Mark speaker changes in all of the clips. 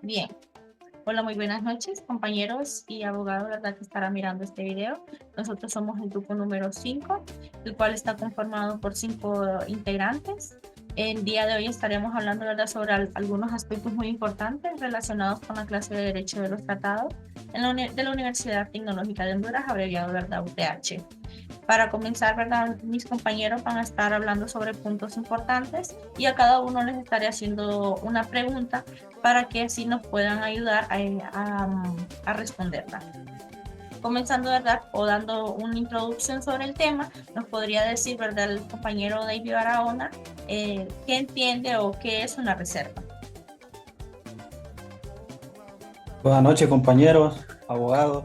Speaker 1: Bien, hola, muy buenas noches, compañeros y abogados, ¿verdad? Que estará mirando este video. Nosotros somos el grupo número 5, el cual está conformado por 5 integrantes. El día de hoy estaremos hablando, ¿verdad?, sobre algunos aspectos muy importantes relacionados con la clase de Derecho de los Tratados de la Universidad Tecnológica de Honduras, abreviado, ¿verdad?, UTH. Para comenzar, ¿verdad?, mis compañeros van a estar hablando sobre puntos importantes y a cada uno les estaré haciendo una pregunta para que así nos puedan ayudar a responderla. Comenzando, ¿verdad?, o dando una introducción sobre el tema, nos podría decir, ¿verdad?, el compañero David Barahona, qué entiende o qué es una reserva.
Speaker 2: Buenas noches, compañeros, abogados.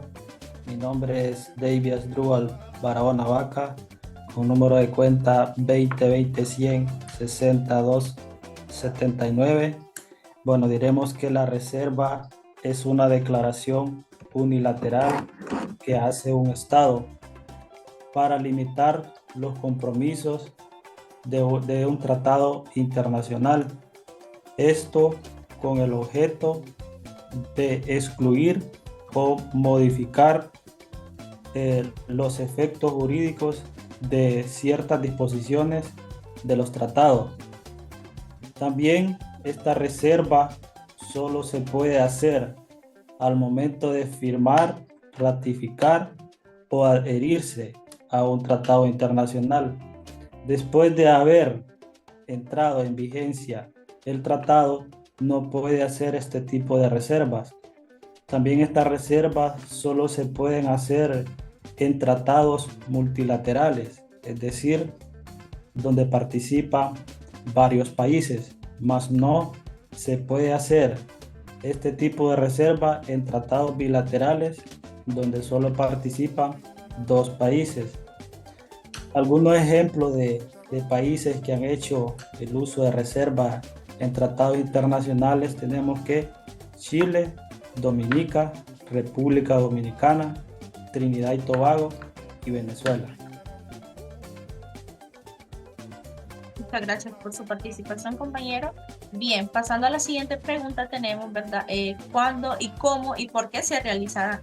Speaker 2: Mi nombre es David Asdrúbal Barahona Vaca, con número de cuenta 2020-100-62-79. Bueno, diremos que la reserva es una declaración unilateral que hace un Estado para limitar los compromisos de un tratado internacional. Esto con el objeto de excluir o modificar los efectos jurídicos de ciertas disposiciones de los tratados. También esta reserva solo se puede hacer al momento de firmar, ratificar o adherirse a un tratado internacional. Después de haber entrado en vigencia el tratado, no puede hacer este tipo de reservas. También estas reservas solo se pueden hacer en tratados multilaterales, es decir, donde participan varios países, mas no se puede hacer este tipo de reserva en tratados bilaterales donde solo participan dos países. Algunos ejemplos de países que han hecho el uso de reserva en tratados internacionales tenemos que Chile, Dominica, República Dominicana, Trinidad y Tobago y Venezuela.
Speaker 1: Muchas gracias por su participación, compañero. Bien, pasando a la siguiente pregunta tenemos, ¿verdad? ¿Cuándo y cómo y por qué se realizan,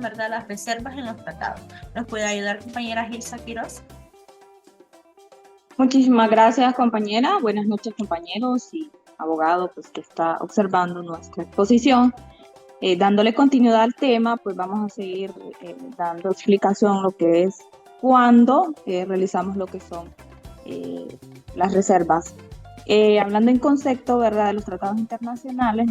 Speaker 1: ¿verdad?, las reservas en los tratados? ¿Nos puede ayudar, compañera Gilsa Quiroz?
Speaker 3: Muchísimas gracias, compañera. Buenas noches, compañeros y abogado pues, que está observando nuestra exposición. Dándole continuidad al tema, pues vamos a seguir dando explicación lo que es cuando realizamos lo que son las reservas. Hablando en concepto, ¿verdad?, de los tratados internacionales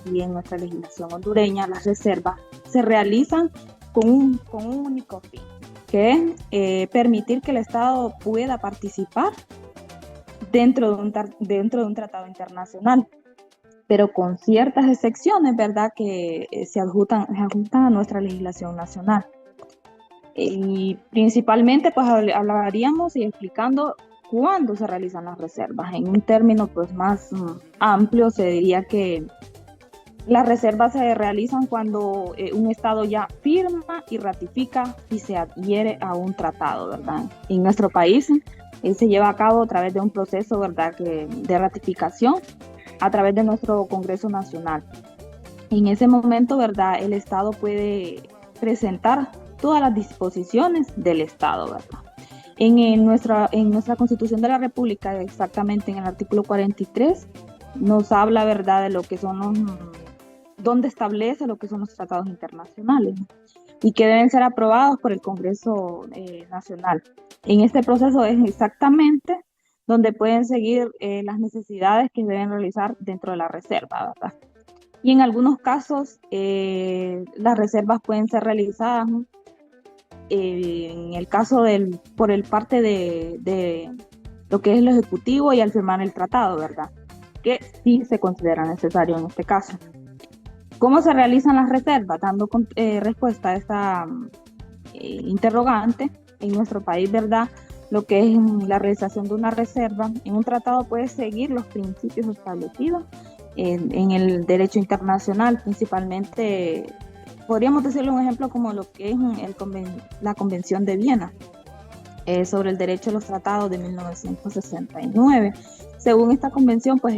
Speaker 3: y en nuestra legislación hondureña, las reservas se realizan con un único fin, que es permitir que el Estado pueda participar dentro de un tratado internacional, pero con ciertas excepciones, ¿verdad?, que se ajustan a nuestra legislación nacional. Y principalmente, pues hablaríamos y explicando cuándo se realizan las reservas. En un término pues más amplio, se diría que las reservas se realizan cuando un Estado ya firma y ratifica y se adhiere a un tratado, ¿verdad? En nuestro país se lleva a cabo a través de un proceso, ¿verdad?, de ratificación a través de nuestro Congreso Nacional. En ese momento, ¿verdad?, el Estado puede presentar todas las disposiciones del Estado, ¿verdad? En nuestra Constitución de la República, exactamente en el artículo 43, nos habla, ¿verdad?, de lo que son donde establece lo que son los tratados internacionales y que deben ser aprobados por el Congreso Nacional. En este proceso es exactamente donde pueden seguir las necesidades que deben realizar dentro de la reserva, ¿verdad? Y en algunos casos las reservas pueden ser realizadas en el caso por el parte de lo que es el Ejecutivo y al firmar el tratado, ¿verdad?, que sí se considera necesario en este caso. ¿Cómo se realizan las reservas? Dando respuesta a esta interrogante, en nuestro país, ¿verdad?, lo que es la realización de una reserva en un tratado puede seguir los principios establecidos en el derecho internacional, principalmente, podríamos decirle un ejemplo como lo que es la Convención de Viena. sobre el derecho a los tratados de 1969. Según esta convención, pues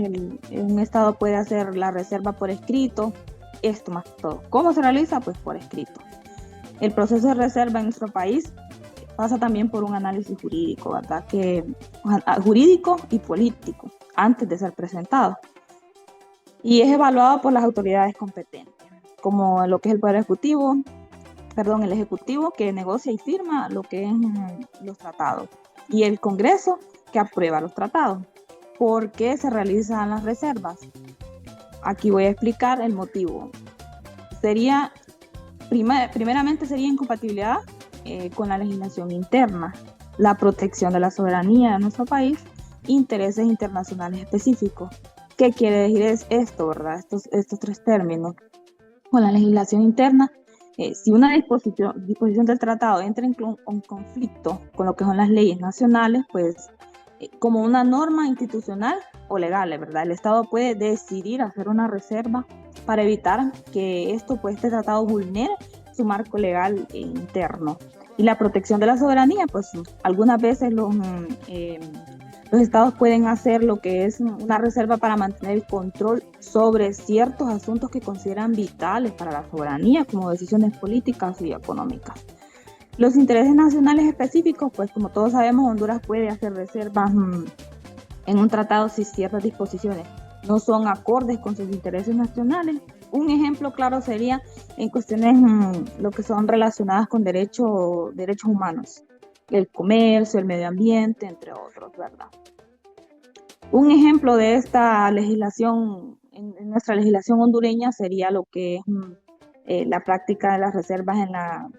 Speaker 3: un Estado puede hacer la reserva por escrito, esto más que todo. ¿Cómo se realiza? Pues por escrito. El proceso de reserva en nuestro país pasa también por un análisis jurídico, ¿verdad? Jurídico y político, antes de ser presentado. Y es evaluado por las autoridades competentes, como lo que es el el Ejecutivo, que negocia y firma lo que es los tratados, y el Congreso, que aprueba los tratados. ¿Por qué se realizan las reservas? Aquí voy a explicar el motivo. Primeramente sería incompatibilidad con la legislación interna, la protección de la soberanía de nuestro país, intereses internacionales específicos. ¿Qué quiere decir esto, verdad? Estos tres términos. Con la legislación interna, si una disposición del tratado entra en conflicto con lo que son las leyes nacionales, pues como una norma institucional o legal, ¿verdad? El Estado puede decidir hacer una reserva para evitar que este tratado vulnere su marco legal interno. Y la protección de la soberanía, pues algunas veces los Estados pueden hacer lo que es una reserva para mantener el control sobre ciertos asuntos que consideran vitales para la soberanía, como decisiones políticas y económicas. Los intereses nacionales específicos, pues como todos sabemos, Honduras puede hacer reservas en un tratado si ciertas disposiciones no son acordes con sus intereses nacionales. Un ejemplo claro sería en cuestiones lo que son relacionadas con derechos humanos, el comercio, el medio ambiente, entre otros, ¿verdad? Un ejemplo de esta legislación, en nuestra legislación hondureña, sería lo que es la práctica de las reservas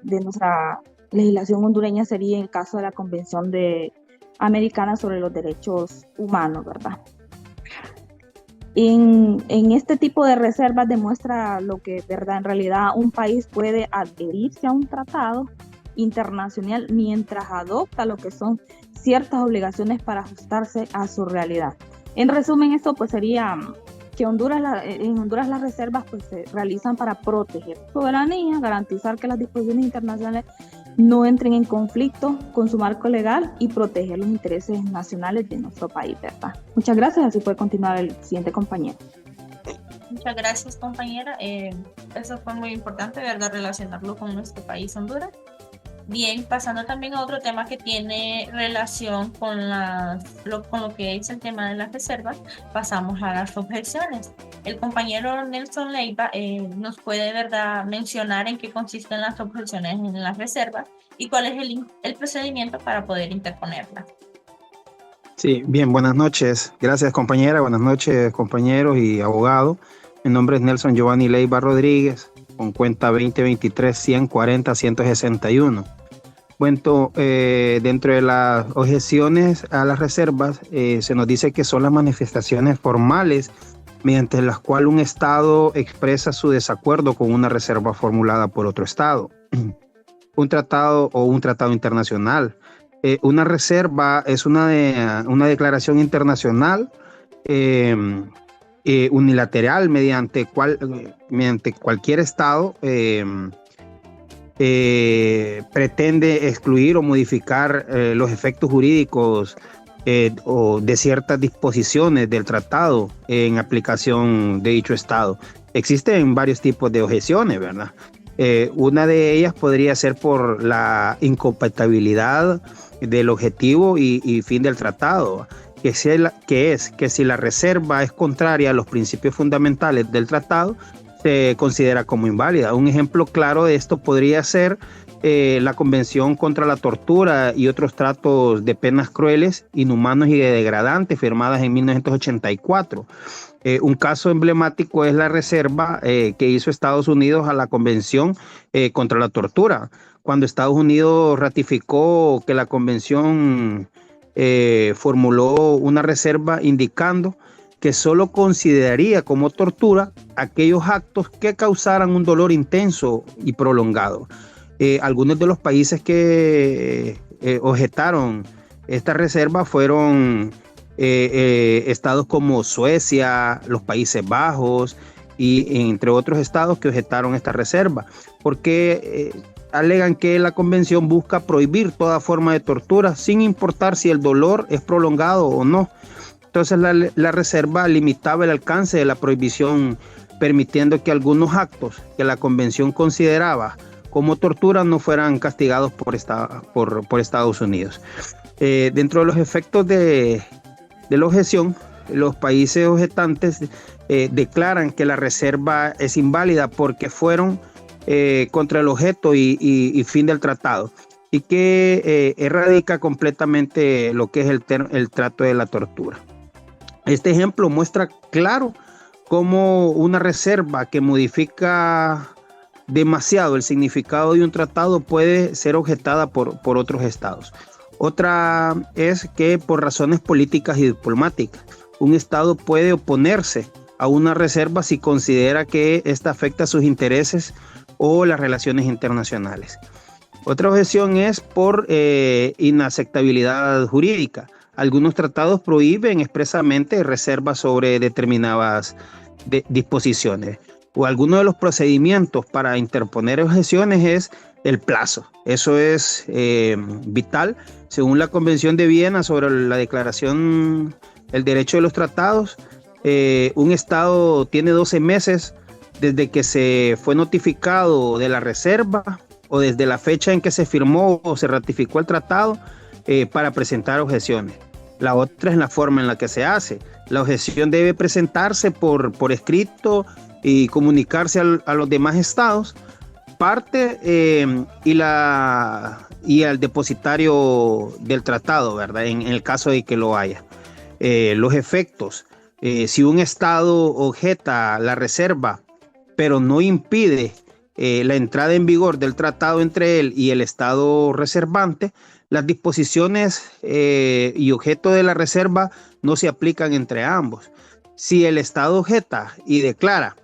Speaker 3: de nuestra legislación hondureña, sería el caso de la Convención Americana sobre los Derechos Humanos, ¿verdad? En este tipo de reservas demuestra lo que, ¿verdad? En realidad un país puede adherirse a un tratado internacional mientras adopta lo que son ciertas obligaciones para ajustarse a su realidad. En resumen, esto pues sería que en Honduras las reservas pues se realizan para proteger su soberanía, garantizar que las disposiciones internacionales no entren en conflicto con su marco legal y proteger los intereses nacionales de nuestro país, ¿verdad? Muchas gracias, así puede continuar el siguiente compañero.
Speaker 1: Muchas gracias, compañera. Eso fue muy importante, ¿verdad? Relacionarlo con nuestro país, Honduras. Bien, pasando también a otro tema que tiene relación con lo que es el tema de las reservas, pasamos a las objeciones. El compañero Nelson Leiva nos puede, ¿verdad?, mencionar en qué consisten las objeciones en las reservas y cuál es el procedimiento para poder interponerlas.
Speaker 4: Sí, bien, buenas noches. Gracias, compañera. Buenas noches, compañeros y abogados. Mi nombre es Nelson Giovanni Leiva Rodríguez, con cuenta 2023-140-161. Bueno, dentro de las objeciones a las reservas, se nos dice que son las manifestaciones formales mediante las cuales un Estado expresa su desacuerdo con una reserva formulada por otro Estado, un tratado o un tratado internacional. Una reserva es una declaración internacional unilateral mediante cualquier Estado pretende excluir o modificar los efectos jurídicos o de ciertas disposiciones del tratado en aplicación de dicho Estado. Existen varios tipos de objeciones, ¿verdad? Una de ellas podría ser por la incompatibilidad del objetivo y fin del tratado, que es que si la reserva es contraria a los principios fundamentales del tratado, se considera como inválida. Un ejemplo claro de esto podría ser la Convención contra la Tortura y otros tratos de penas crueles, inhumanos y degradantes firmadas en 1984. Un caso emblemático es la reserva que hizo Estados Unidos a la Convención contra la Tortura, cuando Estados Unidos ratificó que la Convención formuló una reserva indicando que solo consideraría como tortura aquellos actos que causaran un dolor intenso y prolongado. Algunos de los países que objetaron esta reserva fueron estados como Suecia, los Países Bajos y entre otros estados que objetaron esta reserva, porque alegan que la convención busca prohibir toda forma de tortura sin importar si el dolor es prolongado o no. Entonces la reserva limitaba el alcance de la prohibición, permitiendo que algunos actos que la convención consideraba como tortura no fueran castigados por Estados Unidos. Dentro de los efectos de la objeción, los países objetantes declaran que la reserva es inválida porque fueron contra el objeto y fin del tratado, y que erradica completamente lo que es el trato de la tortura. Este ejemplo muestra claro cómo una reserva que modifica demasiado el significado de un tratado puede ser objetada por otros estados. Otra es que por razones políticas y diplomáticas, un estado puede oponerse a una reserva si considera que esta afecta sus intereses o las relaciones internacionales. Otra objeción es por inaceptabilidad jurídica. Algunos tratados prohíben expresamente reservas sobre determinadas disposiciones, o alguno de los procedimientos para interponer objeciones es el plazo. Eso es vital. Según la Convención de Viena sobre la Declaración del Derecho de los Tratados, un Estado tiene 12 meses desde que se fue notificado de la reserva o desde la fecha en que se firmó o se ratificó el tratado para presentar objeciones. La otra es la forma en la que se hace. La objeción debe presentarse por escrito y comunicarse a los demás estados, parte y al depositario del tratado, ¿verdad? En el caso de que lo haya. Los efectos. Si un estado objeta la reserva, pero no impide la entrada en vigor del tratado entre él y el estado reservante, las disposiciones y objeto de la reserva no se aplican entre ambos. Si el estado objeta y declara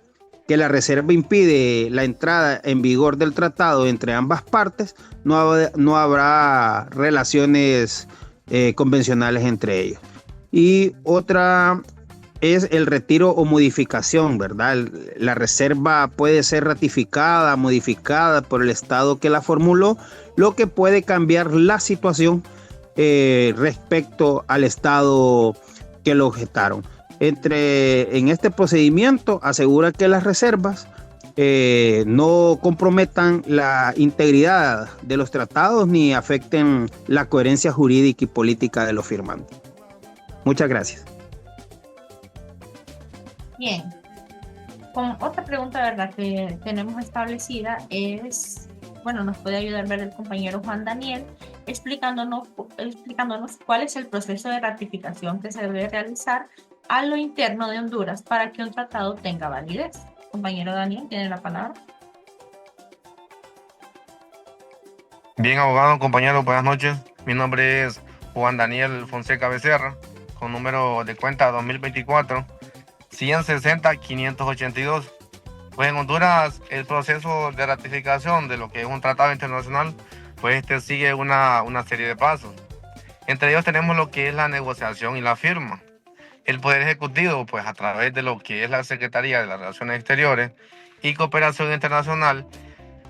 Speaker 4: que la reserva impide la entrada en vigor del tratado entre ambas partes, no habrá relaciones convencionales entre ellos. Y otra es el retiro o modificación, ¿verdad? La reserva puede ser ratificada, modificada por el estado que la formuló, lo que puede cambiar la situación respecto al estado que lo objetaron. En este procedimiento asegura que las reservas no comprometan la integridad de los tratados ni afecten la coherencia jurídica y política de los firmantes. Muchas gracias.
Speaker 1: Bien. Con otra pregunta, ¿verdad?, que tenemos establecida es, bueno, nos puede ayudar ver el compañero Juan Daniel explicándonos cuál es el proceso de ratificación que se debe realizar a lo interno de Honduras para que un tratado tenga validez. Compañero Daniel, tiene la palabra.
Speaker 5: Bien, abogado, compañero, buenas noches. Mi nombre es Juan Daniel Fonseca Becerra, con número de cuenta 2024 160-582. Pues en Honduras el proceso de ratificación de lo que es un tratado internacional, pues sigue una serie de pasos. Entre ellos tenemos lo que es la negociación y la firma. El Poder Ejecutivo, pues a través de lo que es la Secretaría de las Relaciones Exteriores y Cooperación Internacional,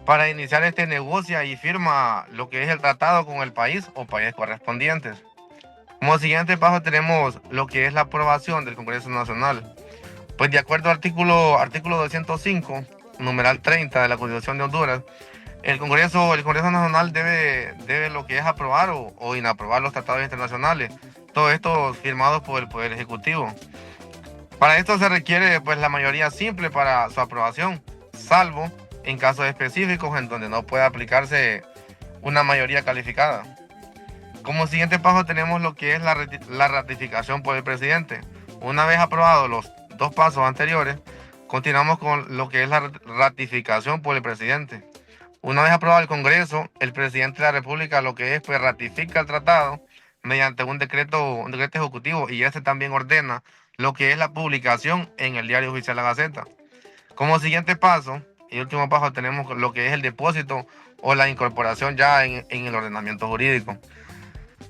Speaker 5: para iniciar negocia y firma lo que es el tratado con el país o países correspondientes. Como siguiente paso tenemos lo que es la aprobación del Congreso Nacional. Pues de acuerdo al artículo 205, numeral 30 de la Constitución de Honduras, el Congreso Nacional debe lo que es aprobar o inaprobar los tratados internacionales, todos estos firmados por el Poder Ejecutivo. Para esto se requiere pues la mayoría simple para su aprobación, salvo en casos específicos en donde no pueda aplicarse una mayoría calificada. Como siguiente paso tenemos lo que es la ratificación por el presidente. Una vez aprobados los dos pasos anteriores, continuamos con lo que es la ratificación por el presidente. Una vez aprobado el Congreso, el presidente de la República lo que es pues ratifica el tratado mediante un decreto ejecutivo, y también ordena lo que es la publicación en el Diario Oficial de la Gaceta. Como siguiente paso y último paso tenemos lo que es el depósito o la incorporación ya en el ordenamiento jurídico.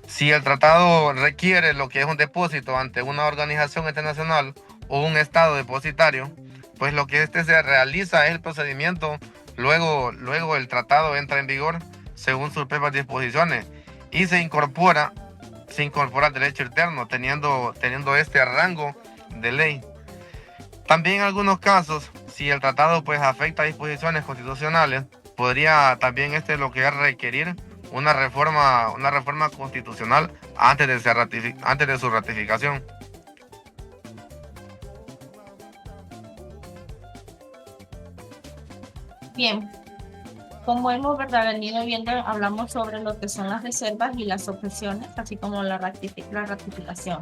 Speaker 5: Si el tratado requiere lo que es un depósito ante una organización internacional o un estado depositario, pues lo que se realiza es el procedimiento, Luego el tratado entra en vigor según sus propias disposiciones y se incorpora al derecho interno, teniendo este rango de ley. También en algunos casos, si el tratado pues afecta a disposiciones constitucionales, podría también lo que es requerir una reforma constitucional antes de su ratificación.
Speaker 1: Bien, como hemos, ¿verdad?, venido viendo, hablamos sobre lo que son las reservas y las objeciones, así como la ratificación.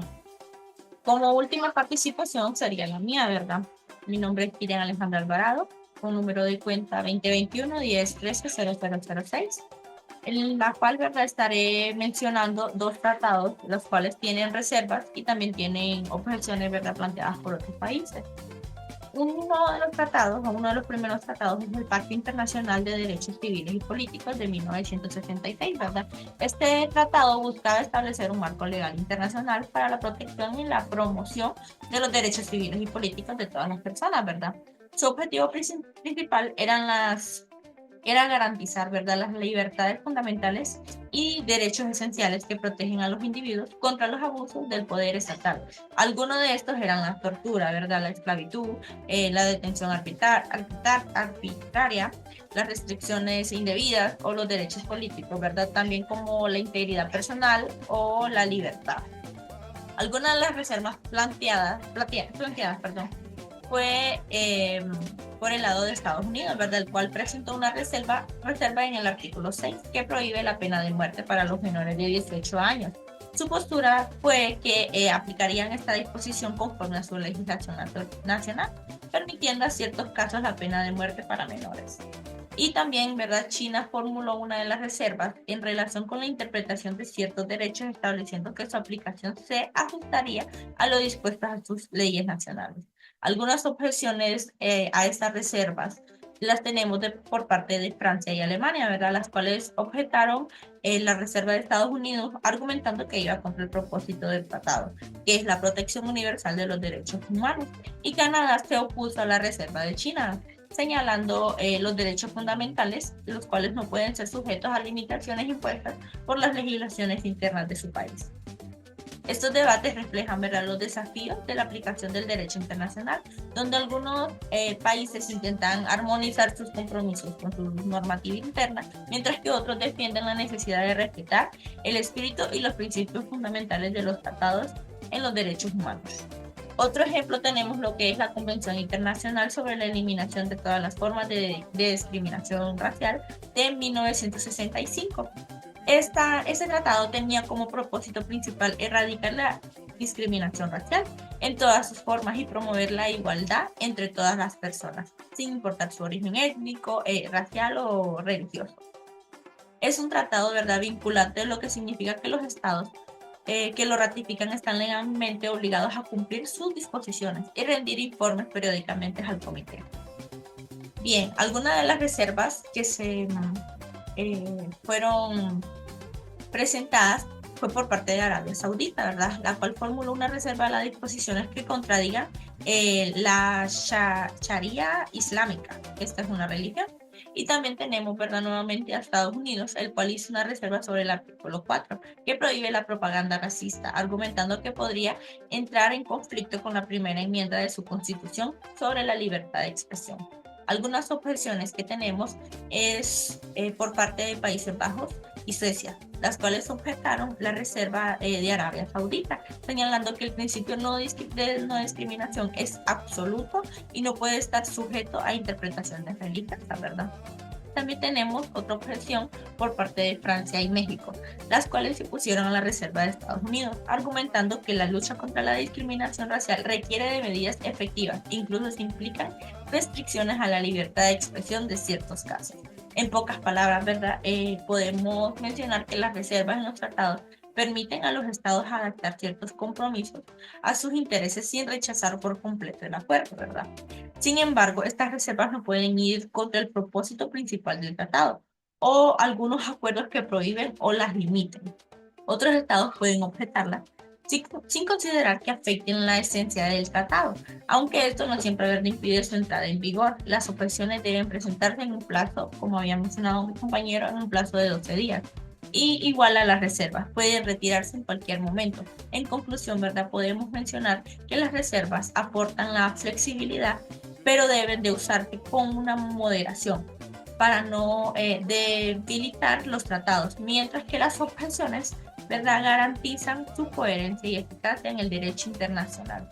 Speaker 1: Como última participación sería la mía, ¿verdad? Mi nombre es Kirian Alejandra Alvarado, con número de cuenta 2021-1013-0006, en la cual, ¿verdad?, estaré mencionando dos tratados, los cuales tienen reservas y también tienen objeciones, ¿verdad?, planteadas por otros países. Uno de los tratados, o uno de los primeros tratados, es el Pacto Internacional de Derechos Civiles y Políticos de 1966, ¿verdad? Este tratado buscaba establecer un marco legal internacional para la protección y la promoción de los derechos civiles y políticos de todas las personas, ¿verdad? Su objetivo principal era garantizar, ¿verdad?, las libertades fundamentales y derechos esenciales que protegen a los individuos contra los abusos del poder estatal. Algunos de estos eran la tortura, ¿verdad?, la esclavitud, la detención arbitraria, las restricciones indebidas o los derechos políticos, ¿verdad?, también como la integridad personal o la libertad. Algunas de las reservas planteadas, fue por el lado de Estados Unidos, ¿verdad?, el cual presentó una reserva en el artículo 6 que prohíbe la pena de muerte para los menores de 18 años. Su postura fue que aplicarían esta disposición conforme a su legislación nacional, permitiendo a ciertos casos la pena de muerte para menores. Y también, ¿verdad?, China formuló una de las reservas en relación con la interpretación de ciertos derechos, estableciendo que su aplicación se ajustaría a lo dispuesto a sus leyes nacionales. Algunas objeciones a estas reservas las tenemos por parte de Francia y Alemania, ¿verdad?, las cuales objetaron la reserva de Estados Unidos, argumentando que iba contra el propósito del tratado, que es la protección universal de los derechos humanos. Y Canadá se opuso a la reserva de China, señalando los derechos fundamentales, los cuales no pueden ser sujetos a limitaciones impuestas por las legislaciones internas de su país. Estos debates reflejan, ¿verdad?, los desafíos de la aplicación del derecho internacional, donde algunos países intentan armonizar sus compromisos con su normativa interna, mientras que otros defienden la necesidad de respetar el espíritu y los principios fundamentales de los tratados en los derechos humanos. Otro ejemplo tenemos lo que es la Convención Internacional sobre la Eliminación de todas las formas de discriminación racial de 1965. Este tratado tenía como propósito principal erradicar la discriminación racial en todas sus formas y promover la igualdad entre todas las personas, sin importar su origen étnico, racial o religioso. Es un tratado, ¿verdad?, vinculante, lo que significa que los estados que lo ratifican están legalmente obligados a cumplir sus disposiciones y rendir informes periódicamente al comité. Bien, algunas de las reservas que se fueron presentadas fue por parte de Arabia Saudita, ¿verdad?, la cual formuló una reserva a las disposiciones que contradigan la Sharia islámica. Esta es una religión. Y también tenemos, ¿verdad?, nuevamente a Estados Unidos, el cual hizo una reserva sobre el artículo 4, que prohíbe la propaganda racista, argumentando que podría entrar en conflicto con la primera enmienda de su Constitución sobre la libertad de expresión. Algunas objeciones que tenemos es por parte de Países Bajos y Suecia, las cuales objetaron la reserva de Arabia Saudita, señalando que el principio de no discriminación es absoluto y no puede estar sujeto a interpretaciones religiosas, ¿verdad? También tenemos otra objeción por parte de Francia y México, las cuales se pusieron a la reserva de Estados Unidos, argumentando que la lucha contra la discriminación racial requiere de medidas efectivas, incluso si implican restricciones a la libertad de expresión de ciertos casos. En pocas palabras, ¿verdad?, podemos mencionar que las reservas en los tratados permiten a los estados adaptar ciertos compromisos a sus intereses sin rechazar por completo el acuerdo, ¿verdad? Sin embargo, estas reservas no pueden ir contra el propósito principal del tratado o algunos acuerdos que prohíben o las limiten. Otros estados pueden objetarlas sin considerar que afecten la esencia del tratado, aunque esto no siempre impide su entrada en vigor. Las objeciones deben presentarse en un plazo, como había mencionado mi compañero, en un plazo de 12 días. Y igual a las reservas, pueden retirarse en cualquier momento. En conclusión, ¿verdad? Podemos mencionar que las reservas aportan la flexibilidad, pero deben de usarse con una moderación para no debilitar los tratados, mientras que las objeciones, ¿verdad?, garantizan su coherencia y eficacia en el derecho internacional.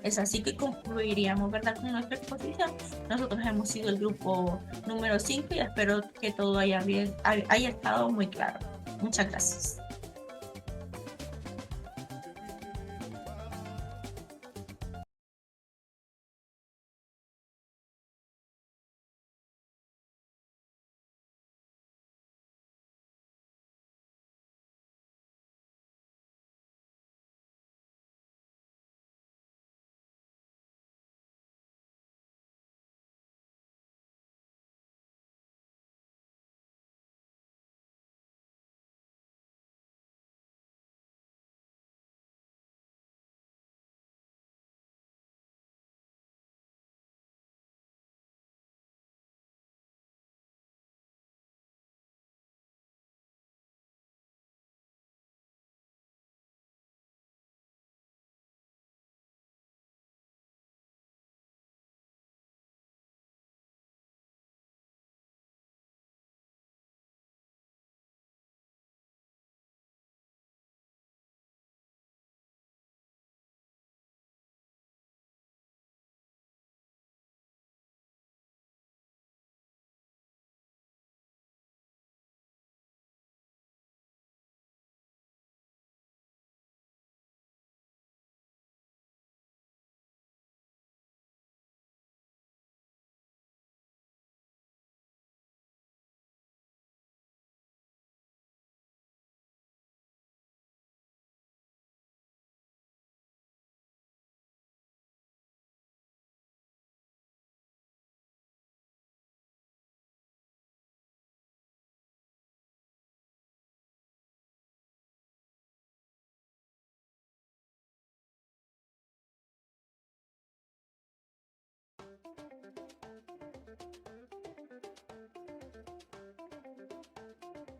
Speaker 1: Es así que concluiríamos, ¿verdad?, con nuestra exposición. Nosotros hemos sido el grupo número 5 y espero que todo haya estado muy claro. Muchas gracias.